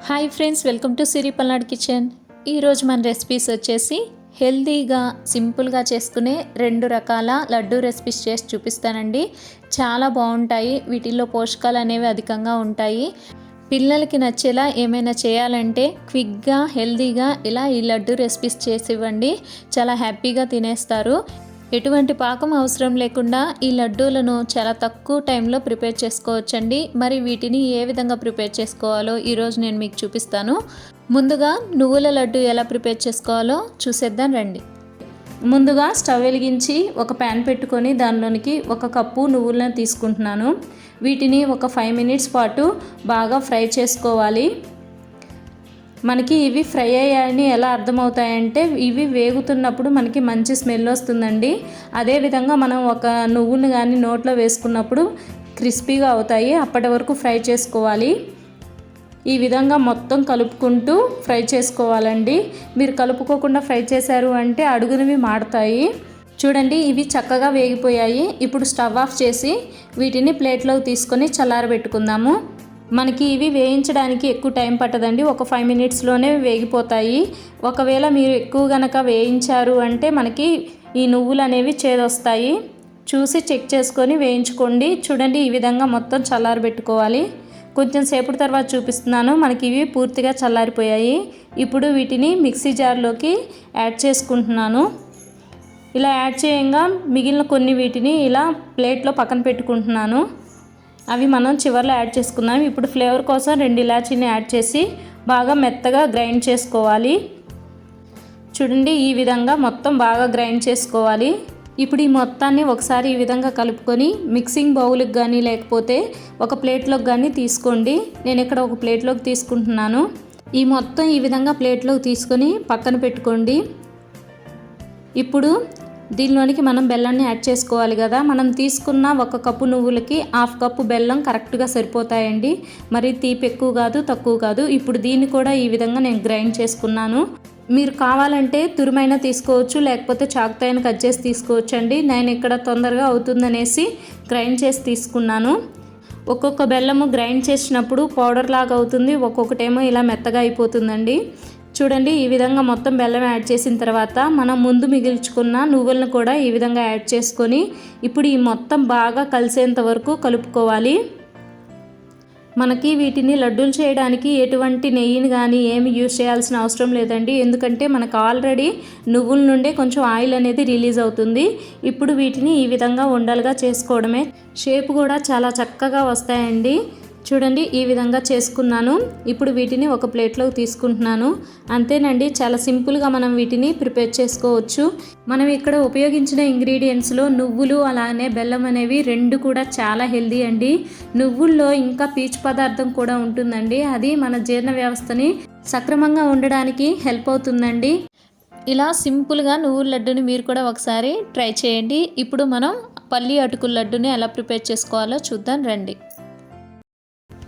Hi friends, welcome to Siri Palnadu kitchen. ఈరోజు మన recipes వచ్చేసి హెల్తీగా సింపుల్గా చేసుకునే 2 రకాల లడ్డు రెసిపీస్ చేసి చూపిస్తానండి. చాలా బాగుంటాయి. వీటిల్లో పోషకాలు అనేవి అధికంగా ఉంటాయి. పిల్లలకి నచ్చేలా ఏమైనా చేయాలంటే క్విక్గా హెల్తీగా ఇలా ఈ లడ్డు రెసిపీస్ చేసి ఇవ్వండి. చాలా హ్యాపీగా తినేస్తారు. ఎటువంటి పాకం అవసరం లేకుండా ఈ లడ్డూలను చాలా తక్కువ టైంలో ప్రిపేర్ చేసుకోవచ్చండి. మరి వీటిని ఏ విధంగా ప్రిపేర్ చేసుకోవాలో ఈరోజు నేను మీకు చూపిస్తాను. ముందుగా నువ్వుల లడ్డు ఎలా ప్రిపేర్ చేసుకోవాలో చూసేద్దాం రండి. ముందుగా స్టవ్ వెలిగించి ఒక ప్యాన్ పెట్టుకొని దానిలోనికి 1 కప్పు నువ్వులను తీసుకుంటున్నాను. వీటిని ఒక 5 మినిట్స్ పాటు బాగా ఫ్రై చేసుకోవాలి. మనకి ఇవి ఫ్రై అయ్యాయని ఎలా అర్థమవుతాయంటే ఇవి వేగుతున్నప్పుడు మనకి మంచి స్మెల్ వస్తుందండి. అదేవిధంగా మనం ఒక నువ్వుని కానీ నోట్లో వేసుకున్నప్పుడు క్రిస్పీగా అవుతాయి. అప్పటి వరకు ఫ్రై చేసుకోవాలి. ఈ విధంగా మొత్తం కలుపుకుంటూ ఫ్రై చేసుకోవాలండి. మీరు కలుపుకోకుండా ఫ్రై చేశారు అంటే అడుగునవి మాడతాయి. చూడండి, ఇవి చక్కగా వేగిపోయాయి. ఇప్పుడు స్టవ్ ఆఫ్ చేసి వీటిని ప్లేట్లోకి తీసుకొని చల్లారబెట్టుకుందాము. మనకి ఇవి వేయించడానికి ఎక్కువ టైం పట్టదండి. ఒక 5 మినిట్స్లోనే వేగిపోతాయి. ఒకవేళ మీరు ఎక్కువ గనక వేయించారు అంటే మనకి ఈ నువ్వులు అనేవి చేదొస్తాయి. చూసి చెక్ చేసుకొని వేయించుకోండి. చూడండి, ఈ విధంగా మొత్తం చల్లారబెట్టుకోవాలి. కొంచెం సేపటి తర్వాత చూపిస్తున్నాను. మనకి ఇవి పూర్తిగా చల్లారిపోయాయి. ఇప్పుడు వీటిని మిక్సీ జార్లోకి యాడ్ చేసుకుంటున్నాను. ఇలా యాడ్ చేయంగా మిగిలిన కొన్ని వీటిని ఇలా ప్లేట్లో పక్కన పెట్టుకుంటున్నాను. అవి మనం చివర్లో యాడ్ చేసుకుందాం. ఇప్పుడు ఫ్లేవర్ కోసం 2 ఇలాచీని యాడ్ చేసి బాగా మెత్తగా గ్రైండ్ చేసుకోవాలి. చూడండి, ఈ విధంగా మొత్తం బాగా గ్రైండ్ చేసుకోవాలి. ఇప్పుడు ఈ మొత్తాన్ని ఒకసారి ఈ విధంగా కలుపుకొని మిక్సింగ్ బౌల్కి కానీ లేకపోతే ఒక ప్లేట్లోకి కానీ తీసుకోండి. నేను ఇక్కడ ఒక ప్లేట్లోకి తీసుకుంటున్నాను. ఈ మొత్తం ఈ విధంగా ప్లేట్లోకి తీసుకొని పక్కన పెట్టుకోండి. ఇప్పుడు దీనిలోనికి మనం బెల్లాన్ని యాడ్ చేసుకోవాలి కదా. మనం తీసుకున్న 1 కప్పు నువ్వులకి 1/2 కప్పు బెల్లం కరెక్ట్గా సరిపోతాయండి. మరి తీపి ఎక్కువ కాదు తక్కువ కాదు. ఇప్పుడు దీన్ని కూడా ఈ విధంగా నేను గ్రైండ్ చేసుకున్నాను. మీరు కావాలంటే తురుమైనా తీసుకోవచ్చు, లేకపోతే చాకుతో అయినా కట్ చేసి తీసుకోవచ్చు అండి. నేను ఇక్కడ తొందరగా అవుతుందనేసి గ్రైండ్ చేసి తీసుకున్నాను. ఒక్కొక్క బెల్లము గ్రైండ్ చేసినప్పుడు పౌడర్ లాగా అవుతుంది, ఒక్కొక్కటేమో ఇలా మెత్తగా అయిపోతుందండి. చూడండి, ఈ విధంగా మొత్తం బెల్లం యాడ్ చేసిన తర్వాత మనం ముందు మిగిల్చుకున్న నువ్వులను కూడా ఈ విధంగా యాడ్ చేసుకొని ఇప్పుడు ఈ మొత్తం బాగా కలిసేంత వరకు కలుపుకోవాలి. మనకి వీటిని లడ్డూలు చేయడానికి ఎటువంటి నెయ్యిని కానీ ఏమి యూజ్ చేయాల్సిన అవసరం లేదండి. ఎందుకంటే మనకు ఆల్రెడీ నువ్వుల నుండే కొంచెం ఆయిల్ అనేది రిలీజ్ అవుతుంది. ఇప్పుడు వీటిని ఈ విధంగా ఉండలుగా చేసుకోవడమే. షేప్ కూడా చాలా చక్కగా వస్తాయండి. చూడండి, ఈ విధంగా చేసుకున్నాను. ఇప్పుడు వీటిని ఒక ప్లేట్లోకి తీసుకుంటున్నాను. అంతేనండి, చాలా సింపుల్గా మనం వీటిని ప్రిపేర్ చేసుకోవచ్చు. మనం ఇక్కడ ఉపయోగించిన ఇంగ్రీడియంట్స్లో నువ్వులు అలానే బెల్లం అనేవి 2 కూడా చాలా హెల్దీ అండి. నువ్వుల్లో ఇంకా పీచు పదార్థం కూడా ఉంటుందండి. అది మన జీర్ణ వ్యవస్థని సక్రమంగా ఉండడానికి హెల్ప్ అవుతుందండి. ఇలా సింపుల్గా నువ్వుల లడ్డుని మీరు కూడా ఒకసారి ట్రై చేయండి. ఇప్పుడు మనం పల్లి అటుకుల లడ్డుని ఎలా ప్రిపేర్ చేసుకోవాలో చూద్దాం రండి.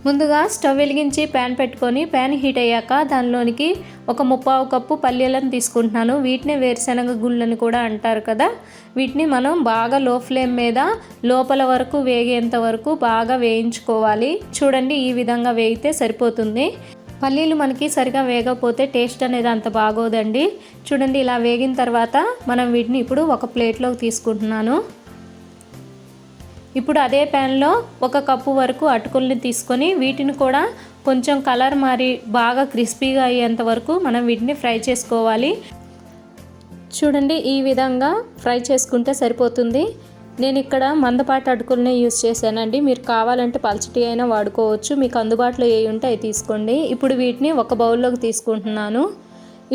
ముందుగా స్టవ్ వెలిగించి ప్యాన్ పెట్టుకొని ప్యాన్ హీట్ అయ్యాక దానిలోనికి 1/3 కప్పు పల్లీలను తీసుకుంటున్నాను. వీటిని వేరుశనగ గుళ్ళని కూడా అంటారు కదా. వీటిని మనం బాగా లో ఫ్లేమ్ మీద లోపల వరకు వేగేంత వరకు బాగా వేయించుకోవాలి. చూడండి, ఈ విధంగా వేగితే సరిపోతుంది. పల్లీలు మనకి సరిగా వేగకపోతే టేస్ట్ అనేది అంత బాగోదండి. చూడండి, ఇలా వేగిన తర్వాత మనం వీటిని ఇప్పుడు ఒక ప్లేట్లోకి తీసుకుంటున్నాను. ఇప్పుడు అదే ప్యాన్లో 1 కప్పు వరకు అటుకుల్ని తీసుకొని వీటిని కూడా కొంచెం కలర్ మారి బాగా క్రిస్పీగా అయ్యేంత వరకు మనం వీటిని ఫ్రై చేసుకోవాలి. చూడండి, ఈ విధంగా ఫ్రై చేసుకుంటే సరిపోతుంది. నేను ఇక్కడ మందపాటి అటుకుల్ని యూజ్ చేశానండి. మీరు కావాలంటే పల్చటి అయినా వాడుకోవచ్చు. మీకు అందుబాటులో ఏ ఉంటే అవి తీసుకోండి. ఇప్పుడు వీటిని ఒక బౌల్లోకి తీసుకుంటున్నాను.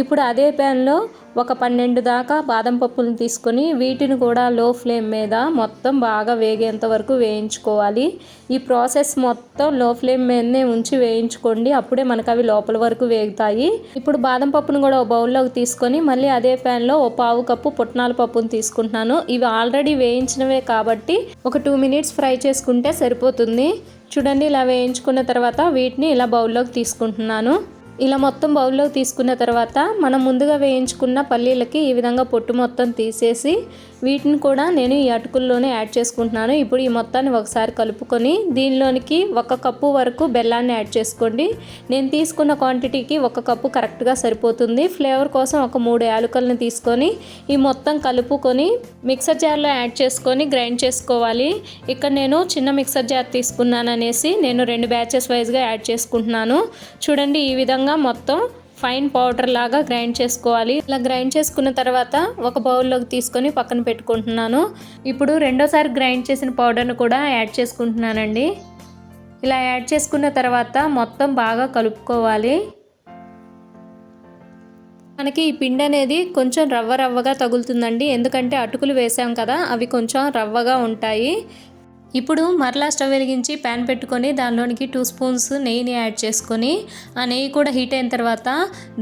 ఇప్పుడు అదే ప్యాన్లో ఒక 12 దాకా బాదం పప్పులను తీసుకొని వీటిని కూడా లో ఫ్లేమ్ మీద మొత్తం బాగా వేగేంత వరకు వేయించుకోవాలి. ఈ ప్రాసెస్ మొత్తం లో ఫ్లేమ్ మీదనే ఉంచి వేయించుకోండి. అప్పుడే మనకు అవి లోపల వరకు వేగుతాయి. ఇప్పుడు బాదం పప్పును కూడా ఒక బౌల్లోకి తీసుకొని మళ్ళీ అదే ప్యాన్లో 1/4 కప్పు పుట్నాల పప్పును తీసుకుంటున్నాను. ఇవి ఆల్రెడీ వేయించినవే కాబట్టి ఒక 2 మినిట్స్ ఫ్రై చేసుకుంటే సరిపోతుంది. చూడండి, ఇలా వేయించుకున్న తర్వాత వీటిని ఇలా బౌల్లోకి తీసుకుంటున్నాను. ఇలా మొత్తం బౌల్లోకి తీసుకున్న తర్వాత మనం ముందుగా వేయించుకున్న పల్లీలకి ఈ విధంగా పొట్టు మొత్తం తీసేసి వీటిని కూడా నేను ఈ అటుకుల్లోనే యాడ్ చేసుకుంటున్నాను. ఇప్పుడు ఈ మొత్తాన్ని ఒకసారి కలుపుకొని దీనిలోనికి 1 కప్పు వరకు బెల్లాన్ని యాడ్ చేసుకోండి. నేను తీసుకున్న క్వాంటిటీకి 1 కప్పు కరెక్ట్గా సరిపోతుంది. ఫ్లేవర్ కోసం ఒక 3 యాలకులను తీసుకొని ఈ మొత్తం కలుపుకొని మిక్సర్ జార్లో యాడ్ చేసుకొని గ్రైండ్ చేసుకోవాలి. ఇక్కడ నేను చిన్న మిక్సర్ జార్ తీసుకున్నాను అనేసి నేను 2 బ్యాచెస్ వైజ్గా యాడ్ చేసుకుంటున్నాను. చూడండి, ఈ విధంగా మొత్తం ఫైన్ పౌడర్ లాగా గ్రైండ్ చేసుకోవాలి. ఇలా గ్రైండ్ చేసుకున్న తర్వాత ఒక బౌల్లోకి తీసుకొని పక్కన పెట్టుకుంటున్నాను. ఇప్పుడు రెండోసారి గ్రైండ్ చేసిన పౌడర్ను కూడా యాడ్ చేసుకుంటున్నానండి. ఇలా యాడ్ చేసుకున్న తర్వాత మొత్తం బాగా కలుపుకోవాలి. మనకి ఈ పిండి అనేది కొంచెం రవ్వగా తగులుతుందండి, ఎందుకంటే అటుకులు వేసాం కదా, అవి కొంచెం రవ్వగా ఉంటాయి. ఇప్పుడు మరలా స్టవ్ వెలిగించి ప్యాన్ పెట్టుకొని దానిలోనికి 2 స్పూన్స్ నెయ్యిని యాడ్ చేసుకొని ఆ నెయ్యి కూడా హీట్ అయిన తర్వాత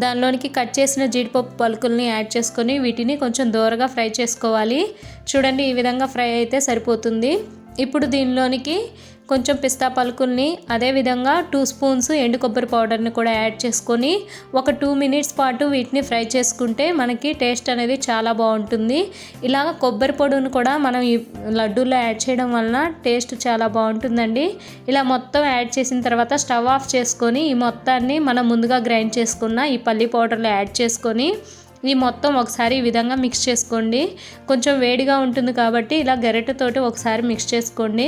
దానిలోనికి కట్ చేసిన జీడిపప్పు పలుకుల్ని యాడ్ చేసుకొని వీటిని కొంచెం దూరగా ఫ్రై చేసుకోవాలి. చూడండి, ఈ విధంగా ఫ్రై అయితే సరిపోతుంది. ఇప్పుడు దీనిలోనికి కొంచెం పిస్తా పలుకుల్ని అదేవిధంగా 2 స్పూన్స్ ఎండు కొబ్బరి పౌడర్ని కూడా యాడ్ చేసుకొని ఒక 2 మినిట్స్ పాటు వీటిని ఫ్రై చేసుకుంటే మనకి టేస్ట్ అనేది చాలా బాగుంటుంది. ఇలా కొబ్బరి పొడిని కూడా మనం ఈ లడ్డూలో యాడ్ చేయడం వలన టేస్ట్ చాలా బాగుంటుందండి. ఇలా మొత్తం యాడ్ చేసిన తర్వాత స్టవ్ ఆఫ్ చేసుకొని ఈ మొత్తాన్ని మనం ముందుగా గ్రైండ్ చేసుకున్న ఈ పల్లి పౌడర్లో యాడ్ చేసుకొని ఈ మొత్తం ఒకసారి ఈ విధంగా మిక్స్ చేసుకోండి. కొంచెం వేడిగా ఉంటుంది కాబట్టి ఇలా గరిటెతోటి ఒకసారి మిక్స్ చేసుకోండి.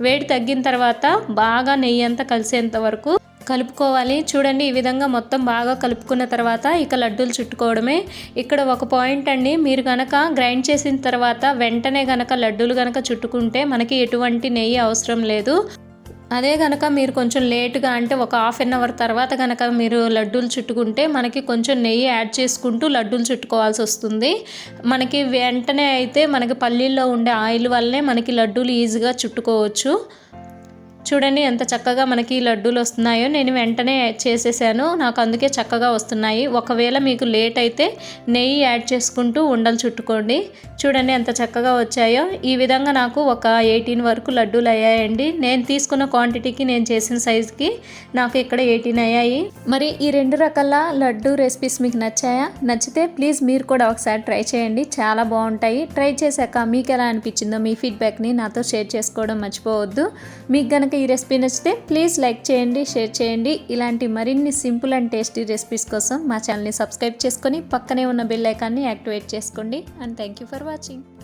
వేడి తగ్గిన తర్వాత బాగా నెయ్యి అంతా కలిసేంత వరకు కలుపుకోవాలి. చూడండి, ఈ విధంగా మొత్తం బాగా కలుపుకున్న తర్వాత ఇక లడ్డూలు చుట్టుకోవడమే. ఇక్కడ ఒక పాయింట్ అండి, మీరు కనుక గ్రైండ్ చేసిన తర్వాత వెంటనే కనుక లడ్డూలు కనుక చుట్టుకుంటే మనకి ఎటువంటి నెయ్యి అవసరం లేదు. అదే కనుక మీరు కొంచెం లేటుగా అంటే ఒక హాఫ్ అన్ అవర్ తర్వాత కనుక మీరు లడ్డూలు చుట్టుకుంటే మనకి కొంచెం నెయ్యి యాడ్ చేసుకుంటూ లడ్డూలు చుట్టుకోవాల్సి వస్తుంది. మనకి వెంటనే అయితే మనకి పల్లీల్లో ఉండే ఆయిల్ వల్లనే మనకి లడ్డూలు ఈజీగా చుట్టుకోవచ్చు. చూడండి ఎంత చక్కగా మనకి లడ్డూలు వస్తున్నాయో. నేను వెంటనే చేసేసాను, నాకు అందుకే చక్కగా వస్తున్నాయి. ఒకవేళ మీకు లేట్ అయితే నెయ్యి యాడ్ చేసుకుంటూ ఉండలు చుట్టుకోండి. చూడండి ఎంత చక్కగా వచ్చాయో. ఈ విధంగా నాకు ఒక 18 వరకు లడ్డూలు అయ్యాయండి. నేను తీసుకున్న క్వాంటిటీకి నేను చేసిన సైజుకి నాకు ఇక్కడ 18 అయ్యాయి. మరి ఈ 2 రకాల లడ్డూ రెసిపీస్ మీకు నచ్చాయా? నచ్చితే ప్లీజ్ మీరు కూడా ఒకసారి ట్రై చేయండి, చాలా బాగుంటాయి. ట్రై చేశాక మీకు ఎలా అనిపించిందో మీ ఫీడ్బ్యాక్ని నాతో షేర్ చేసుకోవడం మర్చిపోవద్దు. మీకు కనుక ఈ రెసిపీ నచ్చితే ప్లీజ్ లైక్ చేయండి, షేర్ చేయండి. ఇలాంటి మరిన్ని సింపుల్ అండ్ టేస్టీ రెసిపీస్ కోసం మా ఛానల్ని సబ్స్క్రైబ్ చేసుకొని పక్కనే ఉన్న బెల్ ఐకాన్ని యాక్టివేట్ చేసుకోండి. And thank you for watching.